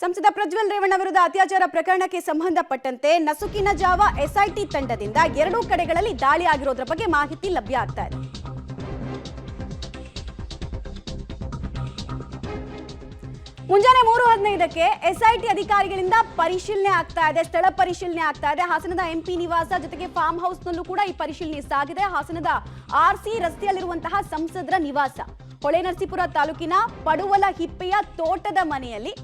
ಸಂಸದ ಪ್ರಜ್ವಲ್ ರೇವಣ್ಣ ವಿರುದ್ಧ ಅತ್ಯಾಚಾರ ಪ್ರಕರಣಕ್ಕೆ ಸಂಬಂಧಪಟ್ಟಂತೆ ನಸುಕಿನ ಜಾವ ಎಸ್ಐಟಿ ತಂಡದಿಂದ ಎರಡೂ ಕಡೆಗಳಲ್ಲಿ ದಾಳಿ ಆಗಿರೋದ್ರ ಬಗ್ಗೆ ಮಾಹಿತಿ ಲಭ್ಯ ಆಗ್ತಾ ಇದೆ. ಮುಂಜಾನೆ 3:15ಕ್ಕೆ ಎಸ್ಐಟಿ ಅಧಿಕಾರಿಗಳಿಂದ ಪರಿಶೀಲನೆ ಆಗ್ತಾ ಇದೆ, ಸ್ಥಳ ಪರಿಶೀಲನೆ ಆಗ್ತಾ ಇದೆ. ಹಾಸನದ ಎಂಪಿ ನಿವಾಸ ಜೊತೆಗೆ ಫಾರ್ಮ್ ಹೌಸ್ ನಲ್ಲೂ ಕೂಡ ಈ ಪರಿಶೀಲನೆ ಸಾಗಿದೆ. ಹಾಸನದ ಆರ್ಸಿ ರಸ್ತೆಯಲ್ಲಿರುವಂತಹ ಸಂಸದರ ನಿವಾಸ, ಹೊಳೆನರಸೀಪುರ ತಾಲೂಕಿನ ಪಡುವಲ ಹಿಪ್ಪೆಯ ತೋಟದ ಮನೆಯಲ್ಲಿ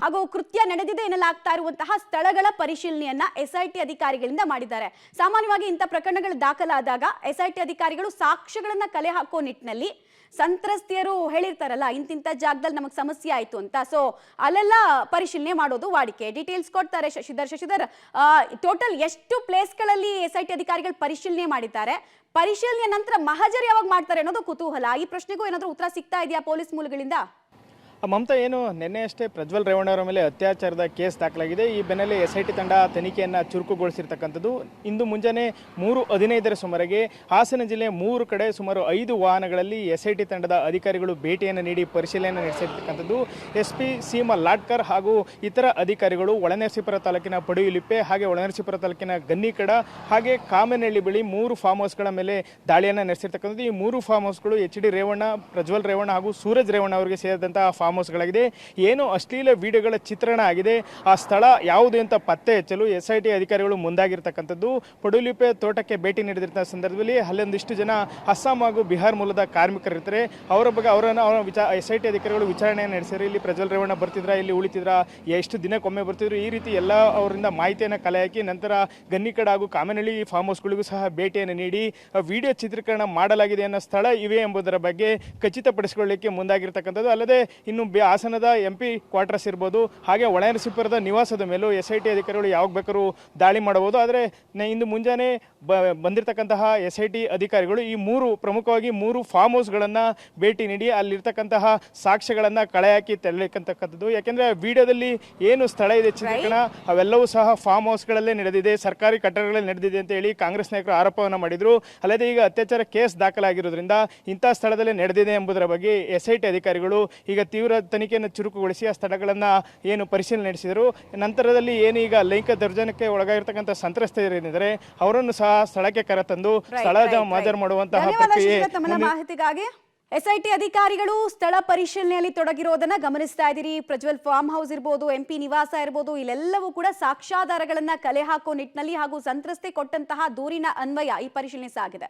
ಹಾಗೂ ಕೃತ್ಯ ನಡೆದಿದೆ ಎನ್ನಲಾಗ್ತಾ ಇರುವಂತಹ ಸ್ಥಳಗಳ ಪರಿಶೀಲನೆಯನ್ನ ಎಸ್ಐಟಿ ಅಧಿಕಾರಿಗಳಿಂದ ಮಾಡಿದ್ದಾರೆ. ಸಾಮಾನ್ಯವಾಗಿ ಇಂಥ ಪ್ರಕರಣಗಳು ದಾಖಲಾದಾಗ ಎಸ್ಐಟಿ ಅಧಿಕಾರಿಗಳು ಸಾಕ್ಷ್ಯಗಳನ್ನ ಕಲೆ ಹಾಕೋ ನಿಟ್ಟಿನಲ್ಲಿ ಸಂತ್ರಸ್ತೆಯರು ಹೇಳಿರ್ತಾರಲ್ಲ, ಇಂತಿಂತ ಜಾಗದಲ್ಲಿ ನಮಗೆ ಸಮಸ್ಯೆ ಆಯ್ತು ಅಂತ, ಸೊ ಅಲ್ಲೆಲ್ಲ ಪರಿಶೀಲನೆ ಮಾಡೋದು ವಾಡಿಕೆ. ಡೀಟೇಲ್ಸ್ ಕೊಡ್ತಾರೆ ಶಶಿಧರ್. ಟೋಟಲ್ ಎಷ್ಟು ಪ್ಲೇಸ್ಗಳಲ್ಲಿ ಎಸ್ಐಟಿ ಅಧಿಕಾರಿಗಳು ಪರಿಶೀಲನೆ ಮಾಡಿದ್ದಾರೆ, ಪರಿಶೀಲನೆ ನಂತರ ಮಹಜರ್ ಯಾವಾಗ ಮಾಡ್ತಾರೆ ಅನ್ನೋದು ಕುತೂಹಲ. ಈ ಪ್ರಶ್ನೆಗೂ ಏನಾದರೂ ಉತ್ತರ ಸಿಗ್ತಾ ಇದೆಯಾ ಪೊಲೀಸ್ ಮೂಲಗಳಿಂದ? ಮಮತಾ, ಏನು ನಿನ್ನೆ ಅಷ್ಟೇ ಪ್ರಜ್ವಲ್ ರೇವಣ್ಣ ಅವರ ಮೇಲೆ ಅತ್ಯಾಚಾರದ ಕೇಸ್ ದಾಖಲಾಗಿದೆ. ಈ ಬೆನ್ನಲ್ಲೇ ಎಸ್ಐಟಿ ತಂಡ ತನಿಖೆಯನ್ನು ಚುರುಕುಗೊಳಿಸಿರ್ತಕ್ಕಂಥದ್ದು. ಇಂದು ಮುಂಜಾನೆ 3:15 ಸುಮಾರಿಗೆ ಹಾಸನ ಜಿಲ್ಲೆ 3 ಕಡೆ ಸುಮಾರು 5 ವಾಹನಗಳಲ್ಲಿ ಎಸ್ಐಟಿ ತಂಡದ ಅಧಿಕಾರಿಗಳು ಭೇಟಿಯನ್ನು ನೀಡಿ ಪರಿಶೀಲನೆ ನಡೆಸಿರ್ತಕ್ಕಂಥದ್ದು. SP ಸೀಮಾ ಲಾಟ್ಕರ್ ಹಾಗೂ ಇತರ ಅಧಿಕಾರಿಗಳು ಹೊಳೆನರಸೀಪುರ ತಾಲೂಕಿನ ಪಡುವಿಲಿಪ್ಪೆ, ಹಾಗೆ ಹೊಳೆನರಸೀಪುರ ತಾಲೂಕಿನ ಗನ್ನಿಕಡ, ಹಾಗೆ ಕಾಮನಹಳ್ಳಿ ಬಳಿ 3 ಫಾರ್ಮ್ ಹೌಸ್ಗಳ ಮೇಲೆ ದಾಳಿಯನ್ನು ನಡೆಸಿರ್ತಕ್ಕಂಥದ್ದು. ಈ 3 ಫಾರ್ಮ್ ಹೌಸ್ಗಳು HD ರೇವಣ್ಣ, ಪ್ರಜ್ವಲ್ ರೇವಣ್ಣ ಹಾಗೂ ಸೂರಜ್ ರೇವಣ್ಣ ಅವರಿಗೆ ಸೇರಿದಂತಹ ಫಾರ್ಮ್ ಹೌಸ್ಗಳಾಗಿದೆ. ಏನು ಅಶ್ಲೀಲ ವಿಡಿಯೋಗಳ ಚಿತ್ರಣ ಆಗಿದೆ, ಆ ಸ್ಥಳ ಯಾವುದು ಅಂತ ಪತ್ತೆ ಹಚ್ಚಲು ಎಸ್ಐಟಿ ಅಧಿಕಾರಿಗಳು ಮುಂದಾಗಿರ್ತಕ್ಕಂಥದ್ದು. ಪಡುಲಿಪೆ ತೋಟಕ್ಕೆ ಭೇಟಿ ನೀಡಿದಂಥ ಸಂದರ್ಭದಲ್ಲಿ ಅಲ್ಲೊಂದಿಷ್ಟು ಜನ ಅಸ್ಸಾಂ ಹಾಗೂ ಬಿಹಾರ್ ಮೂಲದ ಕಾರ್ಮಿಕರಿರ್ತಾರೆ. ಅವರ ಬಗ್ಗೆ ಎಸ್ಐಟಿ ಅಧಿಕಾರಿಗಳು ವಿಚಾರಣೆಯನ್ನು ನಡೆಸಿದ್ರು. ಇಲ್ಲಿ ಪ್ರಜ್ವಲ್ ರೇವಣ್ಣ ಬರ್ತಿದ್ರ, ಇಲ್ಲಿ ಉಳಿತಿದ್ರ, ಎಷ್ಟು ದಿನಕ್ಕೊಮ್ಮೆ ಬರ್ತಿದ್ರು, ಈ ರೀತಿ ಎಲ್ಲ ಅವರಿಂದ ಮಾಹಿತಿಯನ್ನು ಕಲೆ ಹಾಕಿ ನಂತರ ಗನ್ನಿಕಡ ಹಾಗೂ ಕಾಮನಹಳ್ಳಿ ಫಾರ್ಮ್ ಹೌಸ್ಗಳಿಗೂ ಸಹ ಭೇಟಿಯನ್ನು ನೀಡಿ ವಿಡಿಯೋ ಚಿತ್ರೀಕರಣ ಮಾಡಲಾಗಿದೆ ಅನ್ನೋ ಸ್ಥಳ ಇವೆ ಎಂಬುದರ ಬಗ್ಗೆ ಖಚಿತಪಡಿಸಿಕೊಳ್ಳಲಿಕ್ಕೆ ಮುಂದಾಗಿರ್ತಕ್ಕಂಥದ್ದು. ಅಲ್ಲದೆ ಇನ್ನು ಹಾಸನದ MP ಕ್ವಾರ್ಟರ್ಸ್ ಇರ್ಬೋದು, ಹಾಗೆ ಹೊಳೆನರಸೀಪುರದ ನಿವಾಸದ ಮೇಲೂ ಎಸ್ಐಟಿ ಅಧಿಕಾರಿಗಳು ಯಾವಾಗ ಬೇಕಾದ್ರೂ ದಾಳಿ ಮಾಡಬಹುದು. ಆದರೆ ಇಂದು ಮುಂಜಾನೆ ಬಂದಿರತಕ್ಕಂತಹ ಎಸ್ಐಟಿ ಅಧಿಕಾರಿಗಳು ಈ ಪ್ರಮುಖವಾಗಿ 3 ಫಾರ್ಮ್ ಹೌಸ್ಗಳನ್ನು ಭೇಟಿ ನೀಡಿ ಅಲ್ಲಿರ್ತಕ್ಕಂತಹ ಸಾಕ್ಷ್ಯಗಳನ್ನು ಕಳೆ ಹಾಕಿ ತೆರಳಿರ್ತಕ್ಕಂಥದ್ದು. ಯಾಕೆಂದರೆ ವಿಡಿಯೋದಲ್ಲಿ ಏನು ಸ್ಥಳ ಇದೆ ಚಿತ್ರೀಕರಣ ಅವೆಲ್ಲವೂ ಸಹ ಫಾರ್ಮ್ ಹೌಸ್ಗಳಲ್ಲೇ ನಡೆದಿದೆ, ಸರ್ಕಾರಿ ಕಟ್ಟಡಗಳೇ ನಡೆದಿದೆ ಅಂತ ಹೇಳಿ ಕಾಂಗ್ರೆಸ್ ನಾಯಕರು ಆರೋಪವನ್ನು ಮಾಡಿದರು. ಅಲ್ಲದೆ ಈಗ ಅತ್ಯಾಚಾರ ಕೇಸ್ ದಾಖಲಾಗಿರೋದ್ರಿಂದ ಇಂಥ ಸ್ಥಳದಲ್ಲೇ ನಡೆದಿದೆ ಎಂಬುದರ ಬಗ್ಗೆ ಎಸ್ಐಟಿ ಅಧಿಕಾರಿಗಳು ಈಗ ತೀವ್ರ ತನಿಖೆಯನ್ನು ಚುರುಕುಗೊಳಿಸಿ ಆ ಸ್ಥಳಗಳನ್ನು ಏನು ಪರಿಶೀಲನೆ ನಡೆಸಿದರು. ನಂತರದಲ್ಲಿ ಏನು ಈಗ ಲೈಂಗಿಕ ದೌರ್ಜನ್ಯಕ್ಕೆ ಒಳಗಾಗಿರ್ತಕ್ಕಂಥ ಸಂತ್ರಸ್ತೆಯರೇನಿದ್ದಾರೆ ಅವರನ್ನು ಸಹ ಸ್ಥಳಕ್ಕೆ ಕರೆತಂದು ಸ್ಥಳದ ಮಾಜರ್ ಮಾಡುವಂತಹ ಪ್ರಕ್ರಿಯೆ. ಮಾಹಿತಿಗಾಗಿ ಎಸ್ಐಟಿ ಅಧಿಕಾರಿಗಳು ಸ್ಥಳ ಪರಿಶೀಲನೆಯಲ್ಲಿ ತೊಡಗಿರೋದನ್ನ ಗಮನಿಸ್ತಾ ಇದ್ದೀರಿ. ಪ್ರಜ್ವಲ್ ಫಾರ್ಮ್ ಹೌಸ್ ಇರ್ಬೋದು, MP ನಿವಾಸ ಇರ್ಬೋದು, ಇಲ್ಲೆಲ್ಲವೂ ಕೂಡ ಸಾಕ್ಷ್ಯಾಧಾರಗಳನ್ನ ಕಲೆ ಹಾಕೋ ನಿಟ್ಟಿನಲ್ಲಿ ಹಾಗೂ ಸಂತ್ರಸ್ತೆ ಕೊಟ್ಟಂತಹ ದೂರಿನ ಅನ್ವಯ ಈ ಪರಿಶೀಲನೆ ಸಾಗಿದೆ.